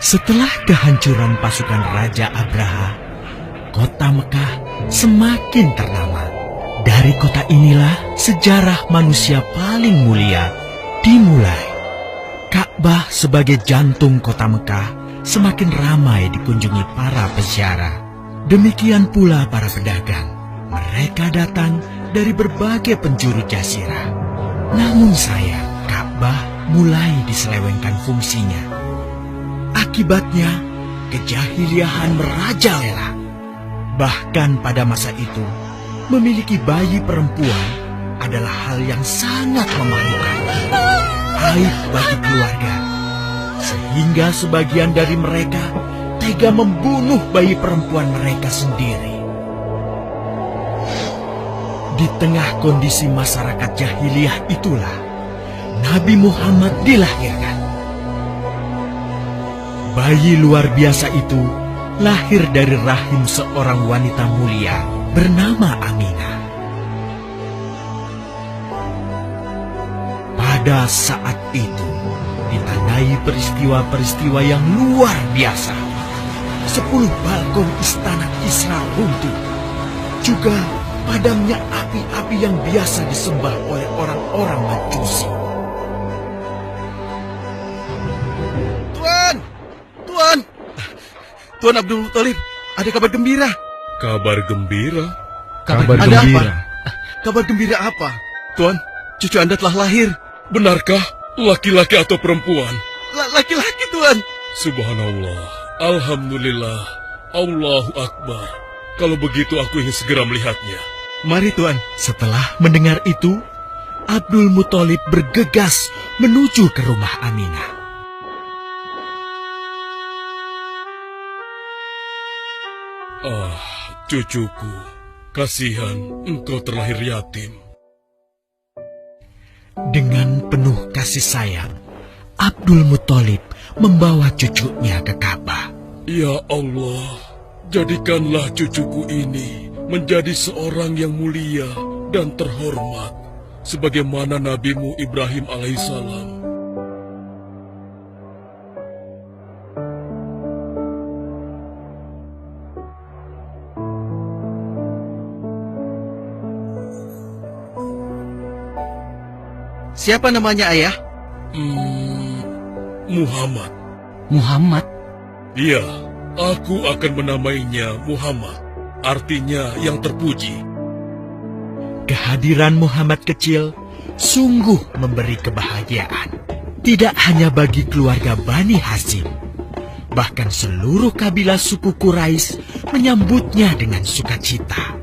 Setelah kehancuran pasukan Raja Abraha, kota Mekah semakin ternama. Dari kota inilah sejarah manusia paling mulia dimulai. Ka'bah sebagai jantung kota Mekah semakin ramai dikunjungi para peziarah. Demikian pula para pedagang. Mereka datang dari berbagai penjuru jazirah. Namun sayang, Ka'bah mulai diselewengkan fungsinya. Akibatnya, kejahiliahan merajalela. Bahkan pada masa itu, memiliki bayi perempuan adalah hal yang sangat memalukan. Aib bagi keluarga. Sehingga sebagian dari mereka tega membunuh bayi perempuan mereka sendiri. Di tengah kondisi masyarakat jahiliyah itulah Nabi Muhammad dilahirkan. Bayi luar biasa itu lahir dari rahim seorang wanita mulia bernama Aminah. Pada saat itu ditandai peristiwa-peristiwa yang luar biasa. 10 balkon istana Kisra runtuh. Juga padamnya api-api yang biasa disembah oleh orang-orang Majusi. Tuan Abdul Muthalib, ada kabar gembira. Kabar gembira? Kabar gembira? Kabar gembira apa? Tuan, cucu Anda telah lahir. Benarkah? Laki-laki atau perempuan? Laki-laki, Tuan. Subhanallah, Alhamdulillah, Allahu Akbar. Kalau begitu aku ingin segera melihatnya. Mari, Tuan. Setelah mendengar itu, Abdul Muthalib bergegas menuju ke rumah Aminah. Ah, cucuku, kasihan engkau terlahir yatim. Dengan penuh kasih sayang, Abdul Muthalib membawa cucunya ke Ka'bah. Ya Allah, jadikanlah cucuku ini menjadi seorang yang mulia dan terhormat, sebagaimana Nabimu Ibrahim alaihissalam. Siapa namanya, Ayah? Muhammad. Muhammad? Iya, aku akan menamainya Muhammad. Artinya yang terpuji. Kehadiran Muhammad kecil sungguh memberi kebahagiaan. Tidak hanya bagi keluarga Bani Hashim, bahkan seluruh kabilah suku Quraisy menyambutnya dengan sukacita.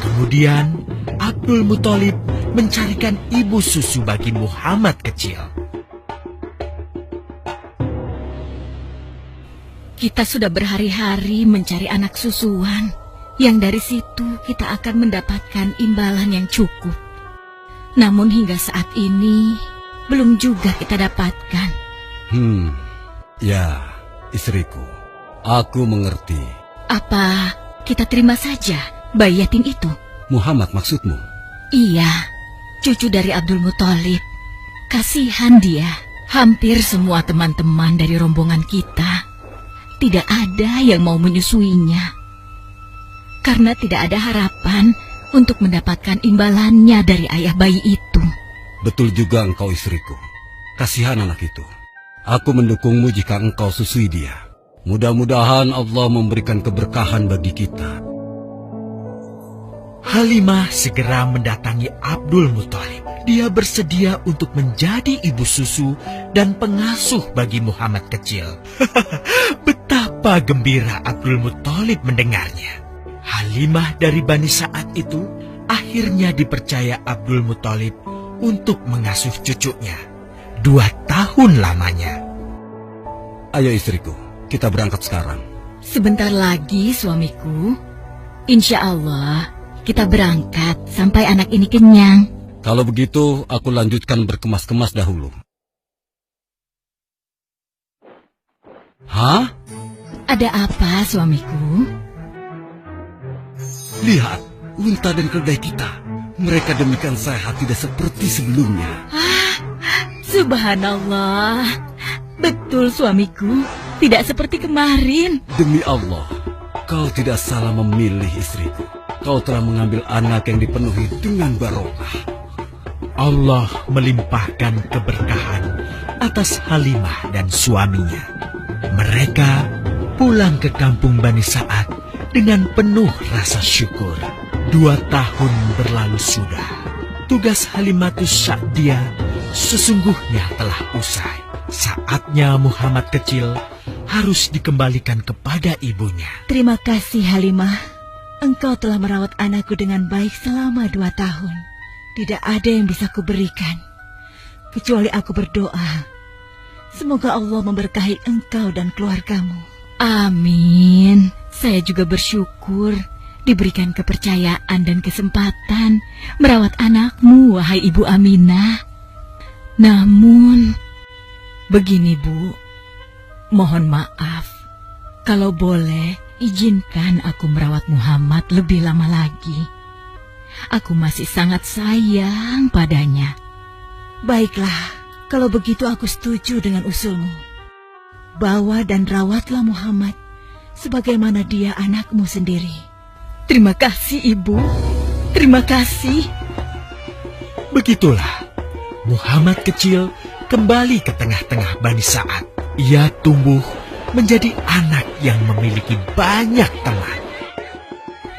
Kemudian Abdul Muthalib mencarikan ibu susu bagi Muhammad kecil. Kita sudah berhari-hari mencari anak susuan, yang dari situ kita akan mendapatkan imbalan yang cukup. Namun hingga saat ini, belum juga kita dapatkan. Ya, istriku, aku mengerti. Apa kita terima saja bayi yatim itu? Muhammad maksudmu? Iya, cucu dari Abdul Muthalib. Kasihan dia. Hampir semua teman-teman dari rombongan kita tidak ada yang mau menyusuinya. Karena tidak ada harapan untuk mendapatkan imbalannya dari ayah bayi itu. Betul juga engkau, istriku. Kasihan anak itu. Aku mendukungmu jika engkau susui dia. Mudah-mudahan Allah memberikan keberkahan bagi kita. Halimah segera mendatangi Abdul Muthalib. Dia bersedia untuk menjadi ibu susu dan pengasuh bagi Muhammad kecil. Betapa gembira Abdul Muthalib mendengarnya. Halimah dari Bani Sa'ad itu akhirnya dipercaya Abdul Muthalib untuk mengasuh cucunya 2 tahun lamanya. Ayo istriku, kita berangkat sekarang. Sebentar lagi suamiku. Insya Allah kita berangkat sampai anak ini kenyang. Kalau begitu, aku lanjutkan berkemas-kemas dahulu. Hah? Ada apa suamiku? Lihat, unta dan keledai kita. Mereka demikian sehat, tidak seperti sebelumnya. Subhanallah. Betul suamiku, tidak seperti kemarin. Demi Allah, kau tidak salah memilih istriku. Kau telah mengambil anak yang dipenuhi dengan barokah. Allah melimpahkan keberkahan atas Halimah dan suaminya. Mereka pulang ke kampung Bani Sa'ad dengan penuh rasa syukur. 2 tahun berlalu sudah. Tugas Halimatus Sa'diyah sesungguhnya telah usai. Saatnya Muhammad kecil harus dikembalikan kepada ibunya. Terima kasih Halimah. Engkau telah merawat anakku dengan baik selama 2 tahun. Tidak ada yang bisa kuberikan, kecuali aku berdoa. Semoga Allah memberkahi engkau dan keluargamu. Amin. Saya juga bersyukur diberikan kepercayaan dan kesempatan merawat anakmu, wahai Ibu Aminah. Namun, begini Bu, mohon maaf. Kalau boleh, izinkan aku merawat Muhammad lebih lama lagi. Aku masih sangat sayang padanya. Baiklah, kalau begitu aku setuju dengan usulmu. Bawa dan rawatlah Muhammad sebagaimana dia anakmu sendiri. Terima kasih, Ibu. Terima kasih. Begitulah, Muhammad kecil kembali ke tengah-tengah Bani Sa'ad. Ia tumbuh menjadi anak yang memiliki banyak teman.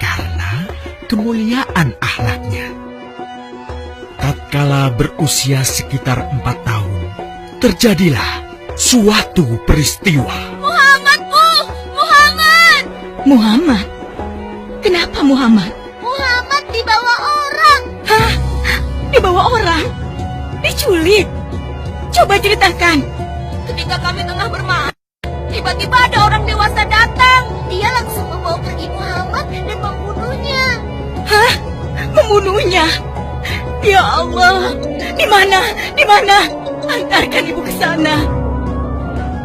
Karena kemuliaan akhlaknya. Tatkala berusia sekitar 4 tahun, terjadilah suatu peristiwa. Muhammad, Bu! Muhammad! Muhammad? Kenapa Muhammad? Muhammad dibawa orang. Hah? Dibawa orang? Diculik? Coba ceritakan. Ketika kami tengah bermain, tiba-tiba ada orang dewasa datang. Dia langsung membawa pergi Muhammad dan membunuhnya. Hah? Membunuhnya? Ya Allah, di mana? Di mana? Antarkan ibu ke sana.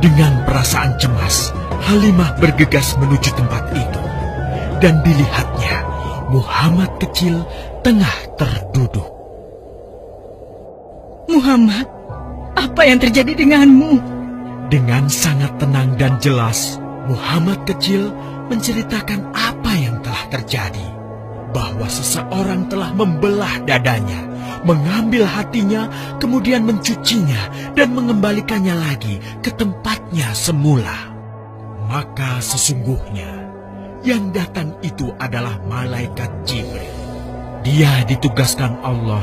Dengan perasaan cemas, Halimah bergegas menuju tempat itu. Dan dilihatnya, Muhammad kecil tengah terduduk. Muhammad, apa yang terjadi denganmu? Dengan sangat tenang dan jelas, Muhammad kecil menceritakan apa yang telah terjadi. Bahwa seseorang telah membelah dadanya, mengambil hatinya, kemudian mencucinya dan mengembalikannya lagi ke tempatnya semula. Maka sesungguhnya yang datang itu adalah malaikat Jibril. Dia ditugaskan Allah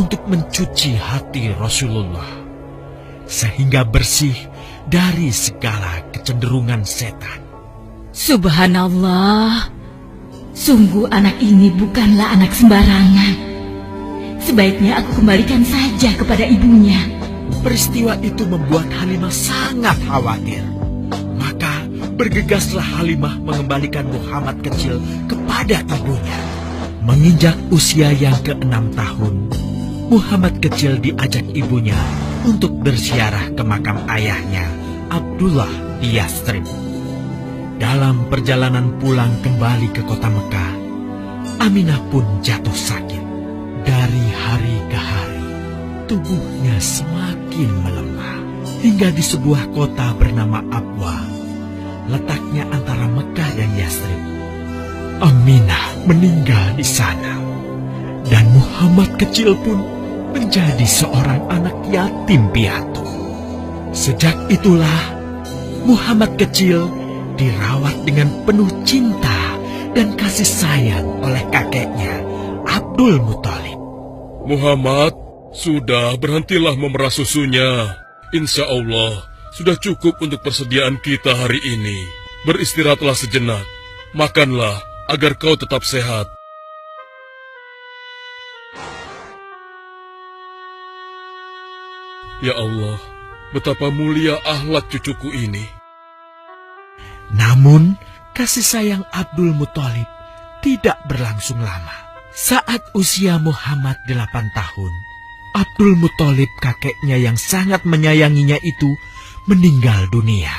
untuk mencuci hati Rasulullah sehingga bersih dari segala kecenderungan setan. Subhanallah, sungguh anak ini bukanlah anak sembarangan. Sebaiknya aku kembalikan saja kepada ibunya. Peristiwa itu membuat Halimah sangat khawatir. Maka bergegaslah Halimah mengembalikan Muhammad kecil kepada ibunya. Menginjak usia yang ke-6 tahun, Muhammad kecil diajak ibunya untuk berziarah ke makam ayahnya, Abdullah di Yastrib. Dalam perjalanan pulang kembali ke kota Mekah, Aminah pun jatuh sakit. Dari hari ke hari, tubuhnya semakin melemah. Hingga di sebuah kota bernama Abwa, letaknya antara Mekah dan Yastrib, Aminah meninggal di sana. Dan Muhammad kecil pun menjadi seorang anak yatim piatu. Sejak itulah, Muhammad kecil dirawat dengan penuh cinta dan kasih sayang oleh kakeknya, Abdul Muthalib. Muhammad, sudah berhentilah memerah susunya. Insya Allah, sudah cukup untuk persediaan kita hari ini. Beristirahatlah sejenak. Makanlah agar kau tetap sehat. Ya Allah, betapa mulia akhlak cucuku ini. Namun, kasih sayang Abdul Muthalib tidak berlangsung lama. Saat usia Muhammad 8 tahun, Abdul Muthalib kakeknya yang sangat menyayanginya itu meninggal dunia.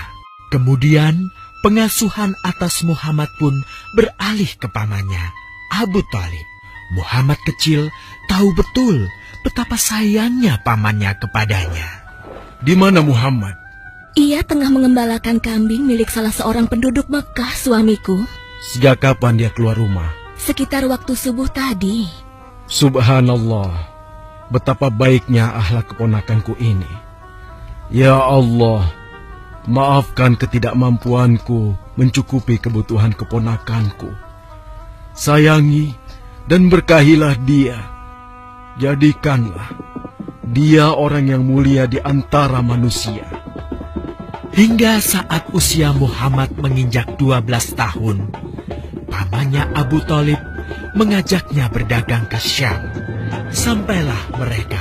Kemudian, pengasuhan atas Muhammad pun beralih ke pamannya, Abu Thalib. Muhammad kecil tahu betul betapa sayangnya pamannya kepadanya. Di mana Muhammad? Ia tengah mengembalakan kambing milik salah seorang penduduk Mekah, suamiku. Sejak kapan dia keluar rumah? Sekitar waktu subuh tadi. Subhanallah, betapa baiknya akhlak keponakanku ini. Ya Allah, maafkan ketidakmampuanku mencukupi kebutuhan keponakanku. Sayangi dan berkahilah dia. Jadikanlah dia orang yang mulia di antara manusia. Hingga saat usia Muhammad menginjak 12 tahun, pamannya Abu Thalib mengajaknya berdagang ke Syam. Sampailah mereka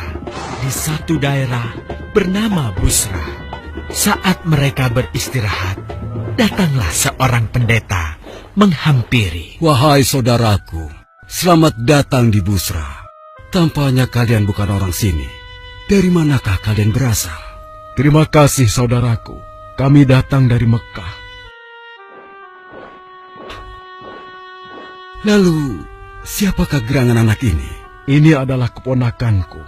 di satu daerah bernama Busra. Saat mereka beristirahat, datanglah seorang pendeta menghampiri. Wahai saudaraku, selamat datang di Busra. Tampaknya kalian bukan orang sini. Dari manakah kalian berasal? Terima kasih saudaraku. Kami datang dari Mekah. Lalu, siapakah gerangan anak ini? Ini adalah keponakanku.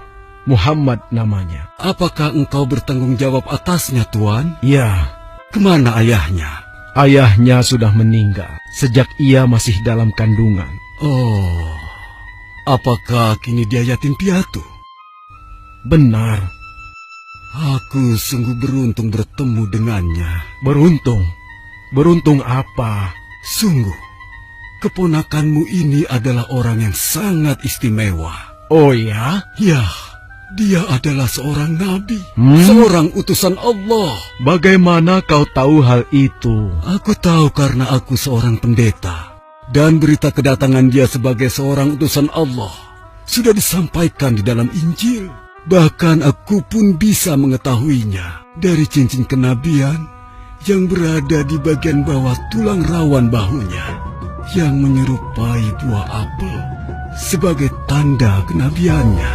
Muhammad namanya. Apakah engkau bertanggung jawab atasnya, Tuan? Ya, Kemana ayahnya? ayahnya sudah meninggal sejak ia masih dalam kandungan. Oh, apakah kini dia yatim piatu? Benar, Aku sungguh beruntung bertemu dengannya. beruntung. Beruntung apa? Sungguh, keponakanmu ini adalah orang yang sangat istimewa. Oh ya? Ya, dia adalah seorang nabi, Hmm? seorang utusan Allah. Bagaimana kau tahu hal itu? Aku tahu karena aku seorang pendeta. Dan berita kedatangan dia sebagai seorang utusan Allah sudah disampaikan di dalam Injil. Bahkan aku pun bisa mengetahuinya dari cincin kenabian yang berada di bagian bawah tulang rawan bahunya yang menyerupai buah apel sebagai tanda kenabiannya.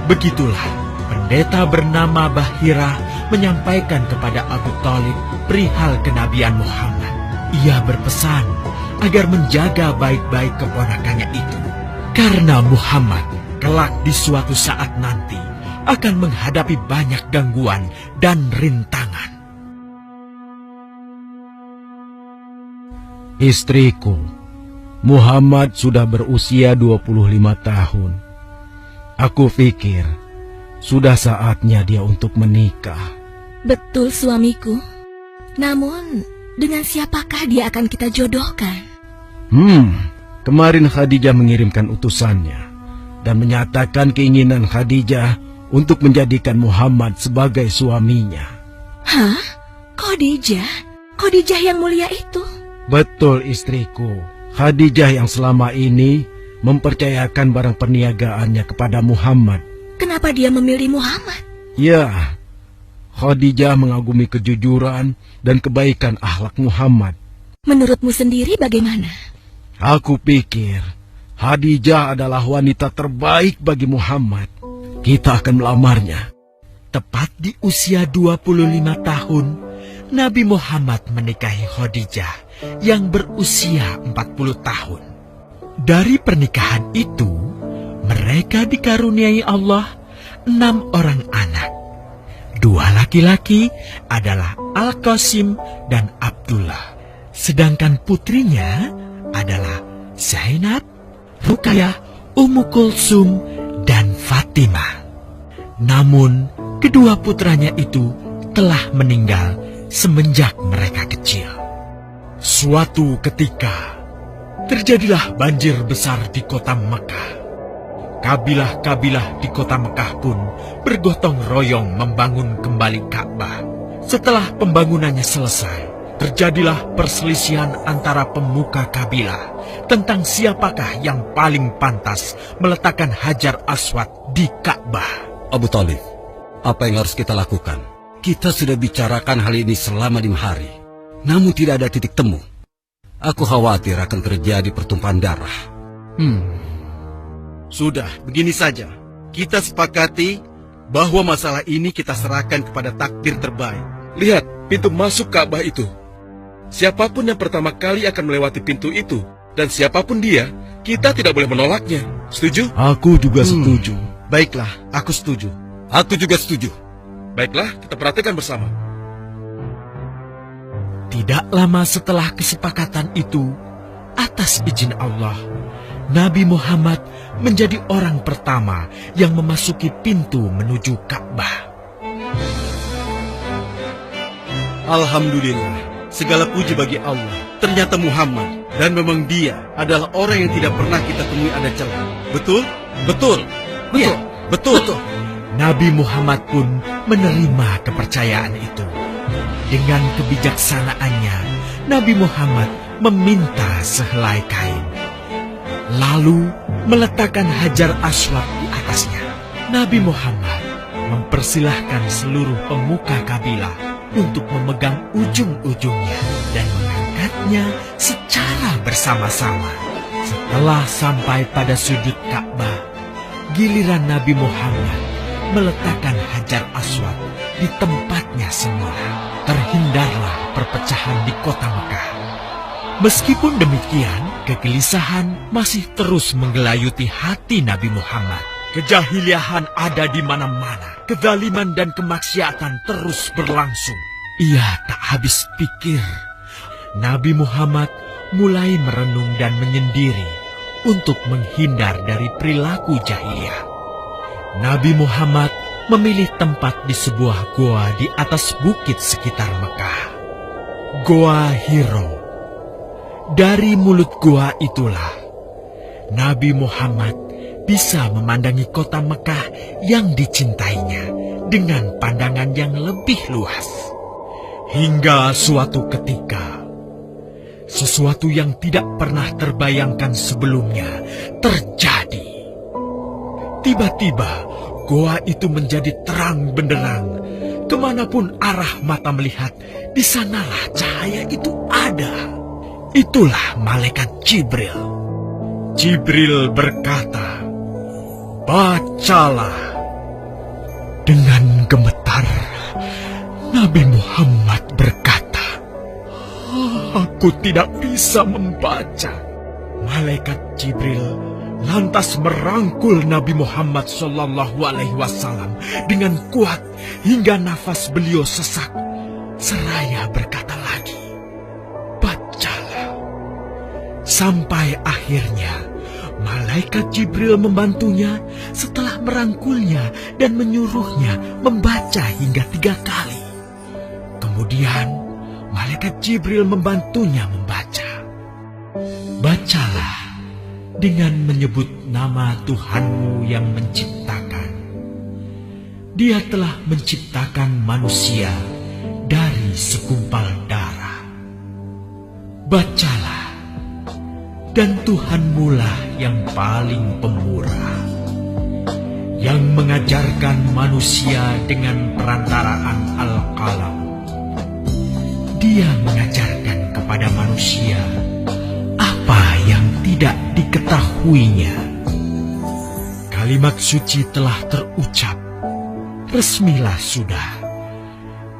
Begitulah pendeta bernama Bahira menyampaikan kepada Abu Thalib perihal kenabian Muhammad. Ia berpesan agar menjaga baik-baik keponakannya itu, karena Muhammad kelak di suatu saat nanti akan menghadapi banyak gangguan dan rintangan. Istriku, Muhammad sudah berusia 25 tahun. Aku pikir sudah saatnya dia untuk menikah. Betul, suamiku. Namun, dengan siapakah dia akan kita jodohkan? Kemarin Khadijah mengirimkan utusannya dan menyatakan keinginan Khadijah untuk menjadikan Muhammad sebagai suaminya. Hah? Khadijah? Khadijah yang mulia itu? Betul, istriku. Khadijah yang selama ini mempercayakan barang perniagaannya kepada Muhammad. Kenapa dia memilih Muhammad? Ya, Khadijah mengagumi kejujuran dan kebaikan akhlak Muhammad. Menurutmu sendiri bagaimana? Aku pikir Khadijah adalah wanita terbaik bagi Muhammad. Kita akan melamarnya. Tepat di usia 25 tahun, Nabi Muhammad menikahi Khadijah yang berusia 40 tahun. Dari pernikahan itu, mereka dikaruniai Allah 6 orang anak. 2 laki-laki adalah Al-Qasim dan Abdullah. Sedangkan putrinya adalah Zainab, Ruqayyah, Ummu Kulsum, dan Fatimah. Namun, kedua putranya itu telah meninggal semenjak mereka kecil. Suatu ketika, terjadilah banjir besar di kota Mekah. Kabilah-kabilah di kota Mekah pun bergotong royong membangun kembali Ka'bah. Setelah pembangunannya selesai, terjadilah perselisihan antara pemuka kabilah tentang siapakah yang paling pantas meletakkan Hajar Aswad di Ka'bah. Abu Thalib, apa yang harus kita lakukan? Kita sudah bicarakan hal ini selama 5 hari, namun tidak ada titik temu. Aku khawatir akan terjadi pertumpahan darah. Sudah, begini saja. Kita sepakati bahwa masalah ini kita serahkan kepada takdir terbaik. Lihat pintu masuk Ka'bah itu. Siapapun yang pertama kali akan melewati pintu itu, dan siapapun dia, kita tidak boleh menolaknya. Setuju? Aku juga setuju. Baiklah, aku setuju. Aku juga setuju. Baiklah, kita perhatikan bersama. Tidak lama setelah kesepakatan itu, atas izin Allah, Nabi Muhammad menjadi orang pertama yang memasuki pintu menuju Ka'bah. Alhamdulillah, segala puji bagi Allah. Ternyata Muhammad, dan memang dia adalah orang yang tidak pernah kita temui ada celah. Betul? Betul. Betul. Betul. Nabi Muhammad pun menerima kepercayaan itu. Dengan kebijaksanaannya, Nabi Muhammad meminta sehelai kain, lalu meletakkan Hajar Aswad di atasnya. Nabi Muhammad mempersilahkan seluruh pemuka kabilah untuk memegang ujung-ujungnya dan mengangkatnya secara bersama-sama. Setelah sampai pada sudut Ka'bah, giliran Nabi Muhammad meletakkan Hajar Aswad di tempatnya semula. Terhindarlah perpecahan di kota Mekah. Meskipun demikian, kegelisahan masih terus menggelayuti hati Nabi Muhammad. Kejahiliahan ada di mana-mana. Kezaliman dan kemaksiatan terus berlangsung. Ia tak habis pikir. Nabi Muhammad mulai merenung dan menyendiri untuk menghindar dari perilaku jahiliyah. Nabi Muhammad memilih tempat di sebuah goa di atas bukit sekitar Mekah. Goa Hiro. Dari mulut goa itulah Nabi Muhammad bisa memandangi kota Mekah yang dicintainya dengan pandangan yang lebih luas. Hingga suatu ketika, sesuatu yang tidak pernah terbayangkan sebelumnya terjadi. Tiba-tiba, goa itu menjadi terang benderang. Kemanapun arah mata melihat, di sanalah cahaya itu ada. Itulah malaikat Jibril. Jibril berkata, "Bacalah." Dengan gemetar, Nabi Muhammad berkata, "Aku tidak bisa membaca." Malaikat Jibril lantas merangkul Nabi Muhammad SAW dengan kuat hingga nafas beliau sesak. Seraya berkata lagi, "Bacalah." Sampai akhirnya malaikat Jibril membantunya setelah merangkulnya dan menyuruhnya membaca hingga 3 kali. Kemudian malaikat Jibril membantunya membaca. "Bacalah dengan menyebut nama Tuhanmu yang menciptakan. Dia telah menciptakan manusia dari segumpal darah. Bacalah, dan Tuhanmulah yang paling pemurah, yang mengajarkan manusia dengan perantaraan Al-Qalam. Dia mengajarkan kepada manusia apa yang tidak diketahuinya." Kalimat suci telah terucap. Resmilah sudah.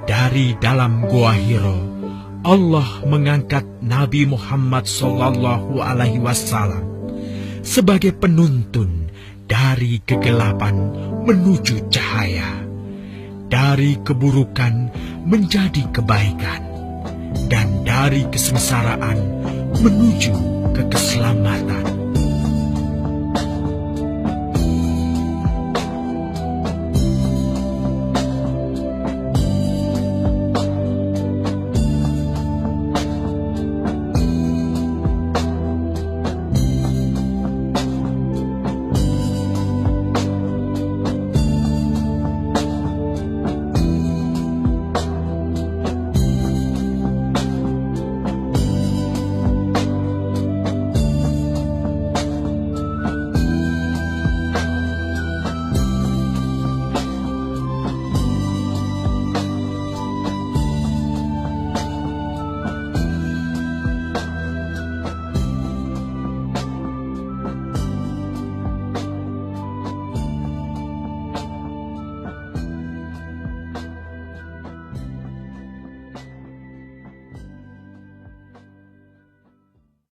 Dari dalam Goa Hiro, Allah mengangkat Nabi Muhammad SAW sebagai penuntun dari kegelapan menuju cahaya, dari keburukan menjadi kebaikan, dan dari kesengsaraan menuju ke keselamatan.